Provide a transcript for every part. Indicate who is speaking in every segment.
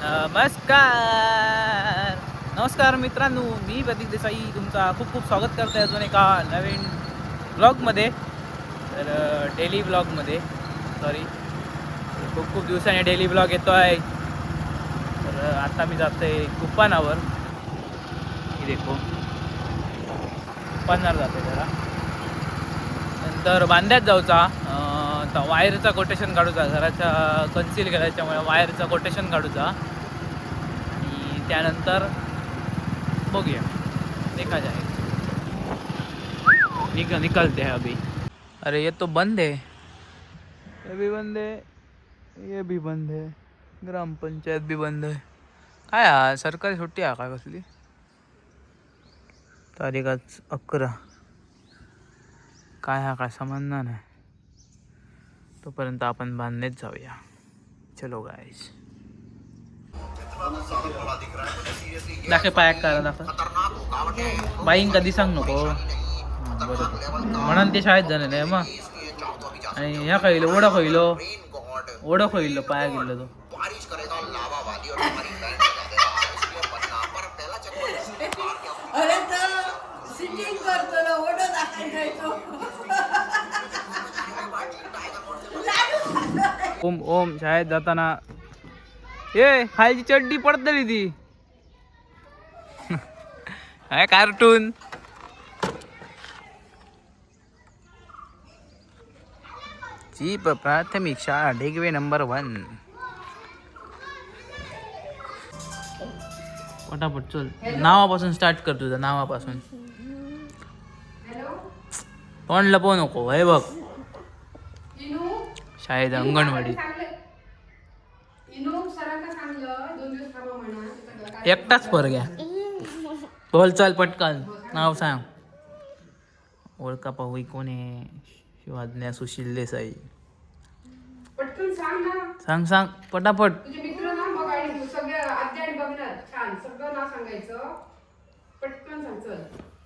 Speaker 1: नमस्कार नमस्कार मित्रांनो, मी प्रतीक देसाई तुमचा खूप खूप स्वागत करतो अजून एका नवीन ब्लॉगमध्ये. तर डेली ब्लॉगमध्ये खूप खूप दिवसांनी डेली ब्लॉग येतो आहे. तर आता मी जातो आहे कुप्पानावर. ही देखो कुप्पानावर जातो जरा, नंतर बांद्यात जाऊचा. आता वायरचा कोटेशन काढूचा, घराच्या कन्सील करायच्यामुळे वायरचा कोटेशन काढूचा आणि त्यानंतर बघूया, देखा जाए. निकलते हैं अभी. अरे ये तो बंद है, ये भी बंद है, ये भी बंद है, ग्रामपंचायत भी बंद है. काय हा सरकारी सुट्टी आहे काय कसली? तारीख आज 11. काय हा काय समजणार नाही. तोपर्यंत आपण बांधण्यात जाऊया. चलो गाईस. दाखे पायाक करा दाखव. बाईंग कधी सांग नको. बरोबर म्हणून ते शाळेत जाणार नाही मग. आणि ह्या खाईल ओढा खाईल पाया गेलं तो. ओम ओम शाळेत जाताना ए खायची चड्डी पडतली ती. काय कार्टून. जीप प्राथमिक शाळा ढेगवे नंबर 1. पटापट चल, नावापासून स्टार्ट कर. तुझं नावापासून. तोंड लपवू नको. हे बघ शाळेत अंगणवाडी. एकटाच फर घ्या. बोल चल पटकन नाव सांग. ओळखा पाहू कोण आहे? शिवाज्ञा सुशील देसाई.
Speaker 2: पटकन सांग ना.
Speaker 1: सांग पटापट.
Speaker 2: तुझे मित्र ना बघ आणि सगळे अध्याय बघणार. छान सगळं नाव सांगायचं. पटकन सांग चल.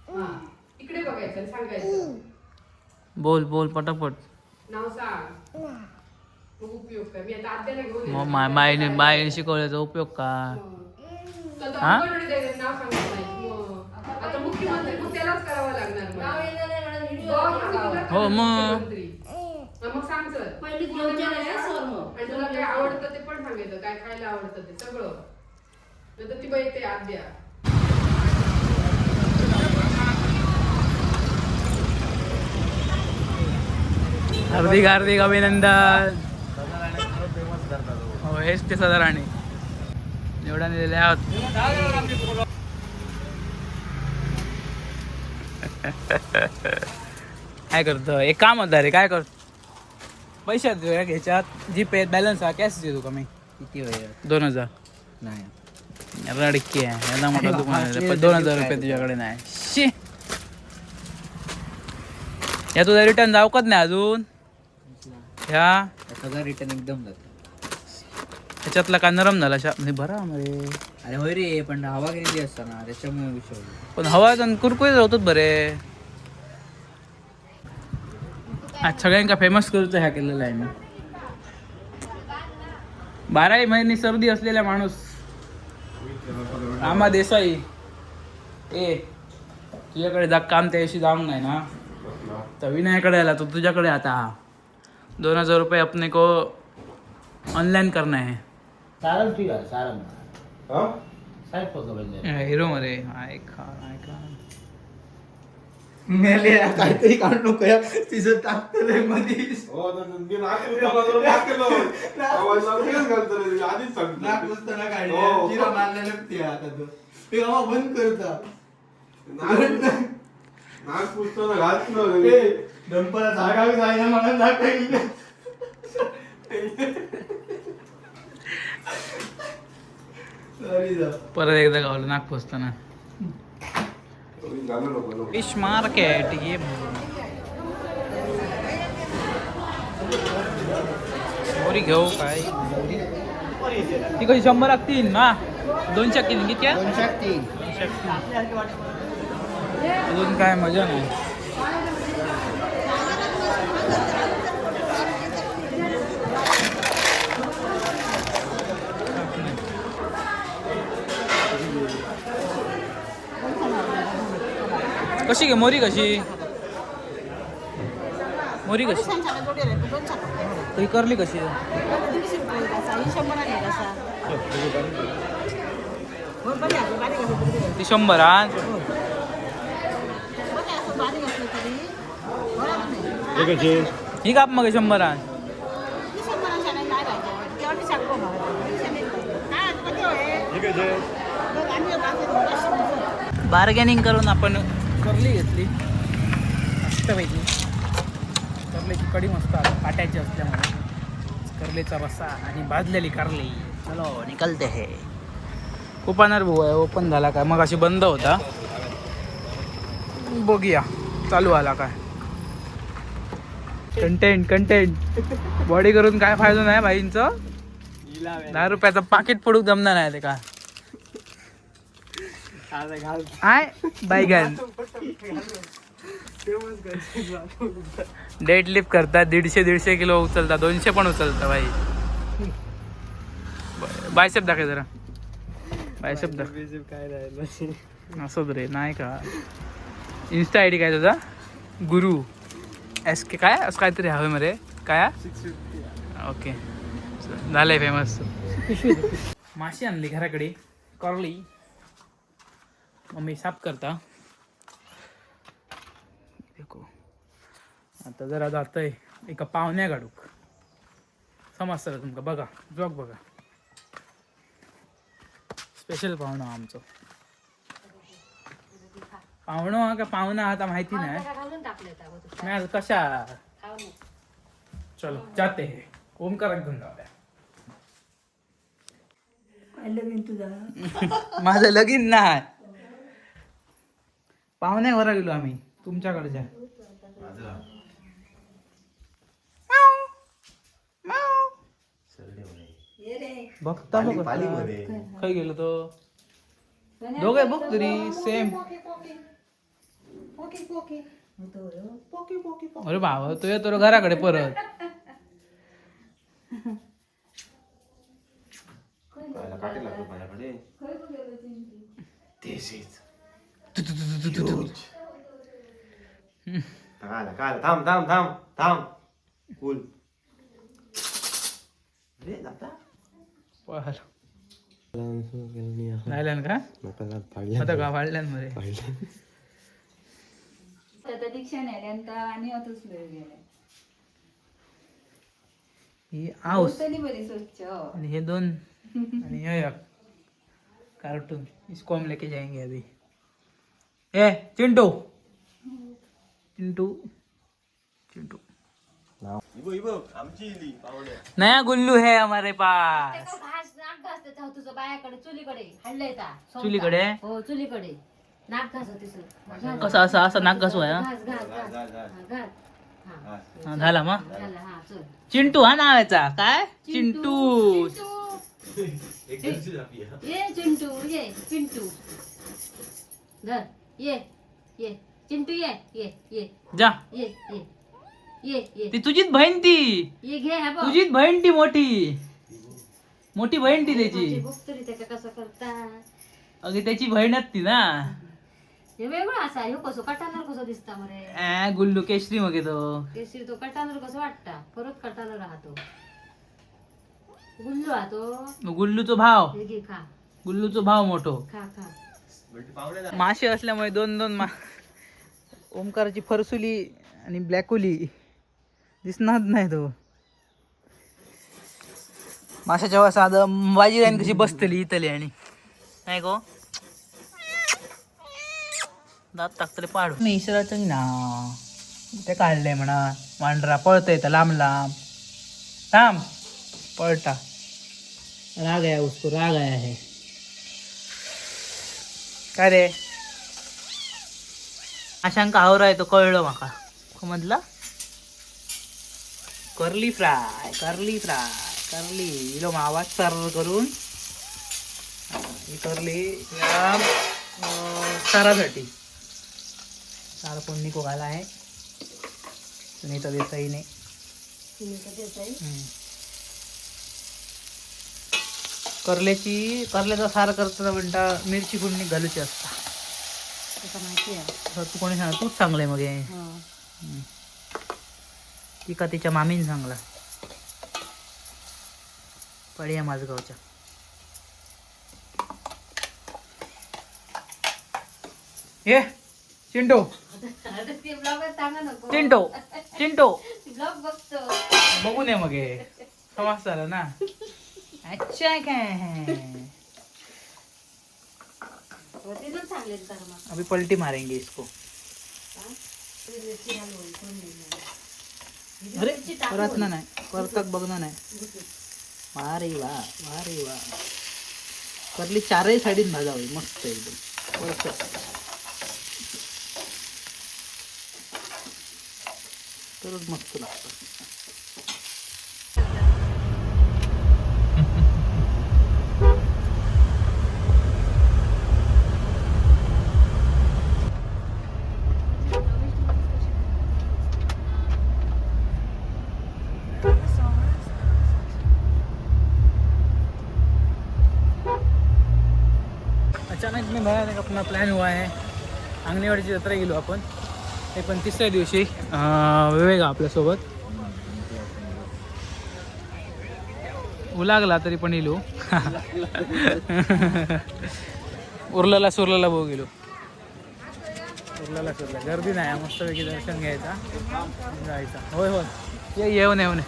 Speaker 2: हां इकडे बघायचं आणि सांगायचं.
Speaker 1: बोल पटापट.
Speaker 2: नाव सांग. मग उपयोग काय? मी आता अध्यायला घेऊन
Speaker 1: मग मायने शिकवल्याचा उपयोग का?
Speaker 2: हा नाव सांगायचं नाही. आता मुख्यमंत्री मग त्यालाच करावं लागणार.
Speaker 1: हो मग
Speaker 2: मग सांग चल. आणि तुला काय आवडतं ते पण सांगायचं. काय खायला आवडतं ते सगळं. नंतर ती बाई ते आद्या.
Speaker 1: हार्दिक अभिनंदन. हो हेच ते सदाराणे निवडून दिलेले आहोत. काय करतो? एक काम होतं रे. काय कर? पैशात घ्यायच्यात जीपे बॅलन्स हा कॅश देतो का मी?
Speaker 3: किती वेळ?
Speaker 1: 2000
Speaker 3: नाही.
Speaker 1: रडकी आहे. यांना मोठा दुकान 2000 रुपये तुझ्याकडे नाही. शी या तुझा रिटर्न जाऊकच नाही अजून. ह्या
Speaker 3: सगळं रिटर्न एकदम जातं.
Speaker 1: ह्याच्यातला का नरम झाला म्हणजे बरा रे.
Speaker 3: अरे होय रे, पण हवा गेलेली असताना त्याच्यामुळे विषय.
Speaker 1: पण हवा कुरकुरीत होतात बरे. आज सगळ्यांका फेमस करतो ह्या केलेला आहे मी. 12 महिने सर्दी असलेला माणूस रामा देसाई. ए तुझ्याकडे जा काम त्याशी जाऊन नाही ना. तर विनयाकडे आला तो तुझ्याकडे. आता 2000 रुपये अपने को ऑनलाइन करना है.
Speaker 4: सारम ठीक आहे. सारम साहेब फोटो पाहिजे.
Speaker 1: हिरो मध्ये ऐका
Speaker 3: मेले काहीतरी काढू नको या. तिचं टाकतलंय मध्ये. बंद करता डंपला जागा जायला मला दाखवायला.
Speaker 1: परत एकदा गावलं नाक पोचताना. फिश मार्केट ये मोरी घेऊ काय? ती कशी 100 लागतील ना? 200 किती किती? 203. अजून काय मजा नाही. कशी घे मोरी कशी मोरी कशी ही करली कशी ती 100 ही काप मग 100 बार्गेनिंग करून आपण करली घेतली मस्तपैकी. करल्याची कडी मस्त काट्याची असल्यामुळे करलेचा रस्सा आणि भाजलेली कारली. चलो निकलते हे. ओपनर भाऊ आहे. ओपन झाला काय मग अशी बंद होता. बघूया चालू आला काय. कंटेंट बॉडी करून काय फायदा नाही भाईंचं. 10 रुपयाचं पाकिट पडूक जमणार नाही ते का आय बायगन. डेड लिफ्ट करतात 150 किलो उचलतात 200 पण उचलतात भाई. बायसेप दाखव जरा. बायसेप दाखव असंच रे नाही का. इन्स्टा आय डी काय तुझा गुरु SK काय असं काहीतरी हवे मध्ये काय. ओके झालंय फेमस. माशी आणली घराकडे करली मम्मी साफ करता. आता जरा जातंय एका पाहुण्या गाडूक समजतं तुमका. बघा ब्लॉग बघा. स्पेशल पाहुणं आमचं. पाहुणं का पाहुणा आता माहिती नाही मी आज कशा. चलो जाते ओमकार घेऊन जाऊया. माझं लगीन नाही पाहुण्या घरा गेलो आम्ही तुमच्याकडच्या. बघता बघ खाई गेलो तो दोघे बघ तरी सेम. अरे भावा तो येतो घराकडे परत. राहिल्यान का आता का वाढल्यान मध्ये ही आऊस आणि हे 2 आणि हे एक कार्टून. इसको हम लेके जाएंगे अभी. ए चिंटू चिंटू चिंटू नया गुल्लू है हमारे पास. चुलीकडे
Speaker 5: हो चुलीकडे नाक घास
Speaker 1: कसं असं असं नाक घासू आहे. झाला मग चिंटू हा नावाचा काय चिंटू.
Speaker 5: ये चिंटू ये चिंटू ये ये चिंटू ये ये ये
Speaker 1: जा.
Speaker 5: ये ये ये ये
Speaker 1: ती तुझीच बहीण ती.
Speaker 5: ये घे हा बघ.
Speaker 1: तुझीच बहीण ती मोठी बहीण ती त्याची.
Speaker 5: बघतरी त्याचा कसं करता.
Speaker 1: अगे त्याची बहीणच ती ना.
Speaker 5: हे वेगळं असा हे कसं कटानर कसं दिसता मरे.
Speaker 1: गुल्लू केशरी मग येतो.
Speaker 5: केसरी तो कटानर कसं वाटता परत कटानर राहतो. गुल्लू हा तो
Speaker 1: गुल्लूचो भाव.
Speaker 5: हे घे खा
Speaker 1: गुल्लूचो भाव मोठो.
Speaker 5: खा खा.
Speaker 1: मासे असल्यामुळे 2 ओमकाराची फरसुली आणि ब्लॅकुली दिसणार नाही तो. माशाच्या वेळेस साधं बाजी राहीन कशी बसतली इथली आणि नाही गो दात टाकतले पाडू. मिश्राचं ना ते काढलंय म्हणा. वांढरा पळतय तर लांब लांब पळता. राग आहे उसको राग आहे. काय रे आशांका आवरा आहे तो कळलं माका मधला. करली फ्राय इलो आवाज सर्व करून ही करली सारासाठी. सारा कोण निको घाला आहे सुनीता देसाईने. करल्याचा सार करताना म्हणता मिरची फोडणी घालूची असता.
Speaker 5: तुका माहिती आहे
Speaker 1: तर तू कोणी सांग तूच चांगलंय मग हे
Speaker 5: हो.
Speaker 1: ती का तिच्या मामीन सांगला पडिया माझगावच्या ये चिंटो
Speaker 5: आता ते ब्लॉग सांगा नको
Speaker 1: चिंटो चिंटो
Speaker 5: ब्लॉग बघतो
Speaker 1: बघू नये मग हे समज झालं ना अच्छा काय
Speaker 5: तिथून सांगले तर मग
Speaker 1: अभी पलटी मारेंगे इसको अरे परत ना नाही परतक बघणं नाही वा रे वा करली चारही साईडीन भाजावी मस्त एकदम परफेक्ट तरच मस्त लागतं अचानक में भयानक अपना प्लॅन हुआ है अंगणेवाडीची जत्रा गेलो आपण ते पण तिसऱ्या दिवशी विवेक आपल्यासोबत उलागला तरी पण येलो उरलेला सुरलेला भाऊ गेलो उरलेला सुरला गर्दी नाही मस्तपैकी दर्शन घ्यायचा जायचा होय होय ये येऊन येऊन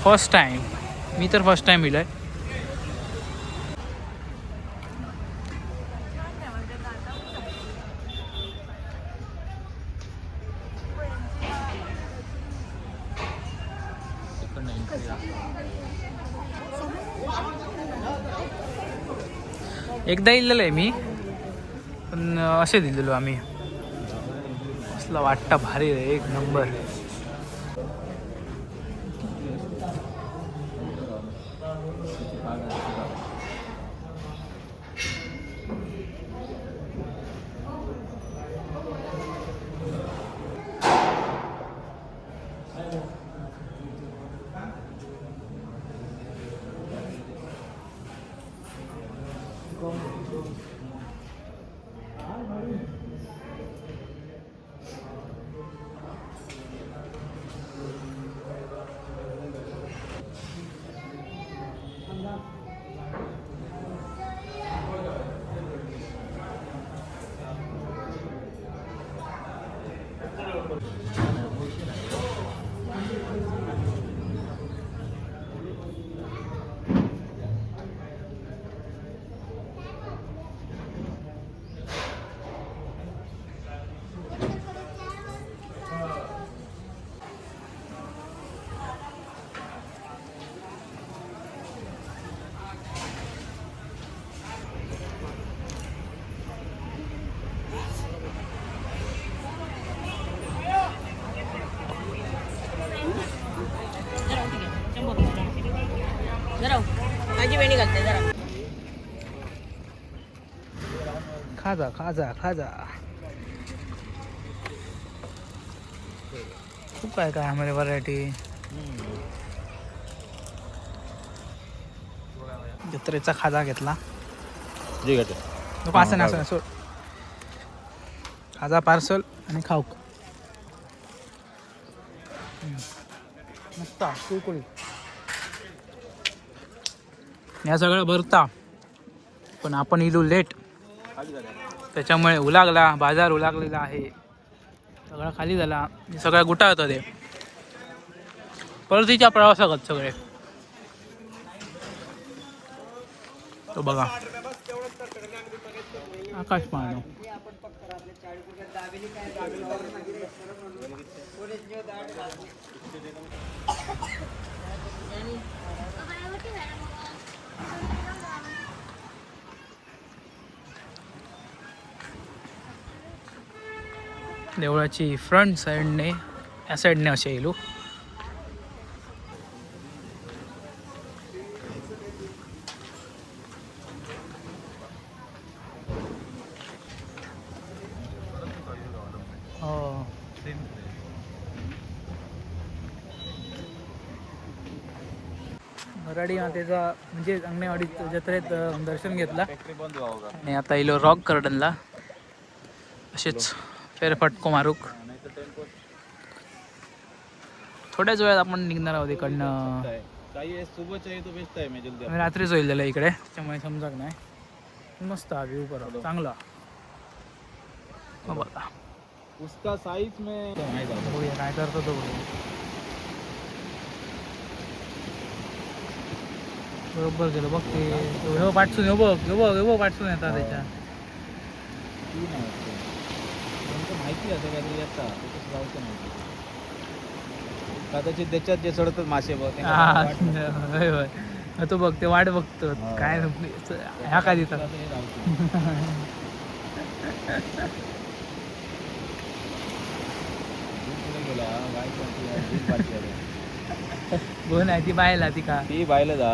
Speaker 1: फर्स्ट टाइम मी तर फर्स्ट टाइम येलोय एकदा इल्लेलं आहे मी पण असे दिलेलो आम्ही असला वाटता भारी रे एक नंबर खाजा खाजा खाजा खूप काय काय आम्हाला व्हरायटी जत्रेचा खाजा घेतला नको असं नाही सोड खाजा पार्सल आणि खाऊक मस्त कुळकुळी या सगळं भरता पण आपण इलू लेट त्याच्यामुळे उलागला बाजार उलागलेला आहे सगळा खाली झाला सगळ्या गुटा होता ते परतीच्या प्रवासागत सगळे तो बघा आकाश पाहणं देवळाची फ्रंट साईडने या साईडने असे येलो वराडी मातेचा म्हणजे अंगणेवाडी जत्रेत दर्शन घेतला आणि आता इलो रॉक गार्डनला असेच फेरफटको मारूक थोड्याच वेळात आपण निघणार आहोत इकडनं. रात्रीच होईल त्याला इकडे त्याच्यामुळे समजत नाही. मस्त हा व्ह्यू करा चांगला बघा.
Speaker 4: उसका साइज में
Speaker 1: बघूया काय करतो तो बघूया. बरोबर गेलो बघ ते हो पाठसून हो बघ पाठसून येतात त्याच्या
Speaker 4: माहिती असं काहीतरी येतात त्याच्यात जाऊचं माहिती कदाचित त्याच्यात जे चढतात मासे बघ
Speaker 1: तो बघ ते वाट बघतो काय ह्या काय देतात. बोल आहे ती बायला ती का
Speaker 4: ती बायला
Speaker 1: जा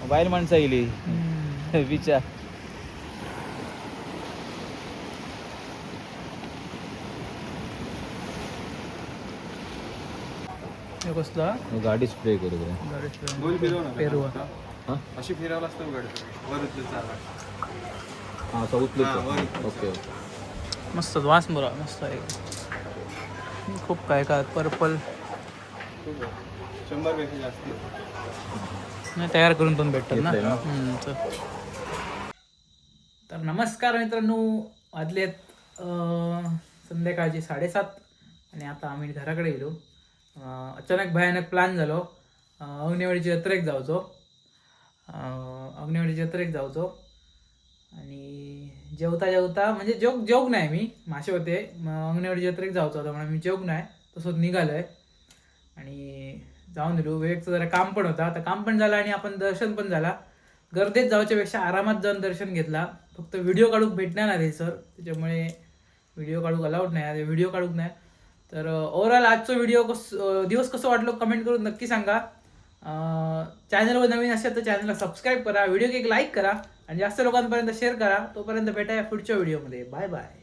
Speaker 4: बायल माणसं येईल विचार.
Speaker 1: कसला
Speaker 4: गाडी स्प्रे करू
Speaker 1: पेरू
Speaker 3: अशी फिरावं असतं गाडी वर उचलून
Speaker 4: हां असं उचलू ओके.
Speaker 1: मस्त वास बरा मस्त आहे. खूप काय काय पर्पल
Speaker 3: 100 पेक्षा जास्त
Speaker 1: नाही तयार करून पण भेटतात ना.
Speaker 4: घेतलंय ना.
Speaker 1: चल. तर नमस्कार मित्रांनो, वाजलेत संध्याकाळचे 7:30 आणि आता आम्ही घराकडे गेलो. अचानक भयानक प्लॅन झालो अग्नेवाडीची जत्रेक जावचो आणि जेवता म्हणजे जोग नाही मी मासे होते अंगणवाडी जत्रेक जावचो होता म्हणून मी जोग नाही तसंच निघालोय आणि जाऊन दिलो. वेळेचं जरा काम पण होता, आता काम पण झालं आणि आपण दर्शन पण झाला. गर्दीत जाऊच्या पेक्षा आरामात जाऊन दर्शन घेतला. फक्त व्हिडिओ काढूक भेटणार नाही सर, त्याच्यामुळे व्हिडिओ काढूक अलाउड नाही, व्हिडिओ काढूक नाही. तर ओव्हरऑल आजचा व्हिडिओ दिवस कसं वाटलो कमेंट करून नक्की सांगा. चॅनलवर नवीन असेल तर चॅनलला सबस्क्राईब करा, व्हिडिओ एक लाईक करा आणि जास्त लोकांपर्यंत शेअर करा. तोपर्यंत भेटाया पुढच्या व्हिडिओमध्ये. Bye bye.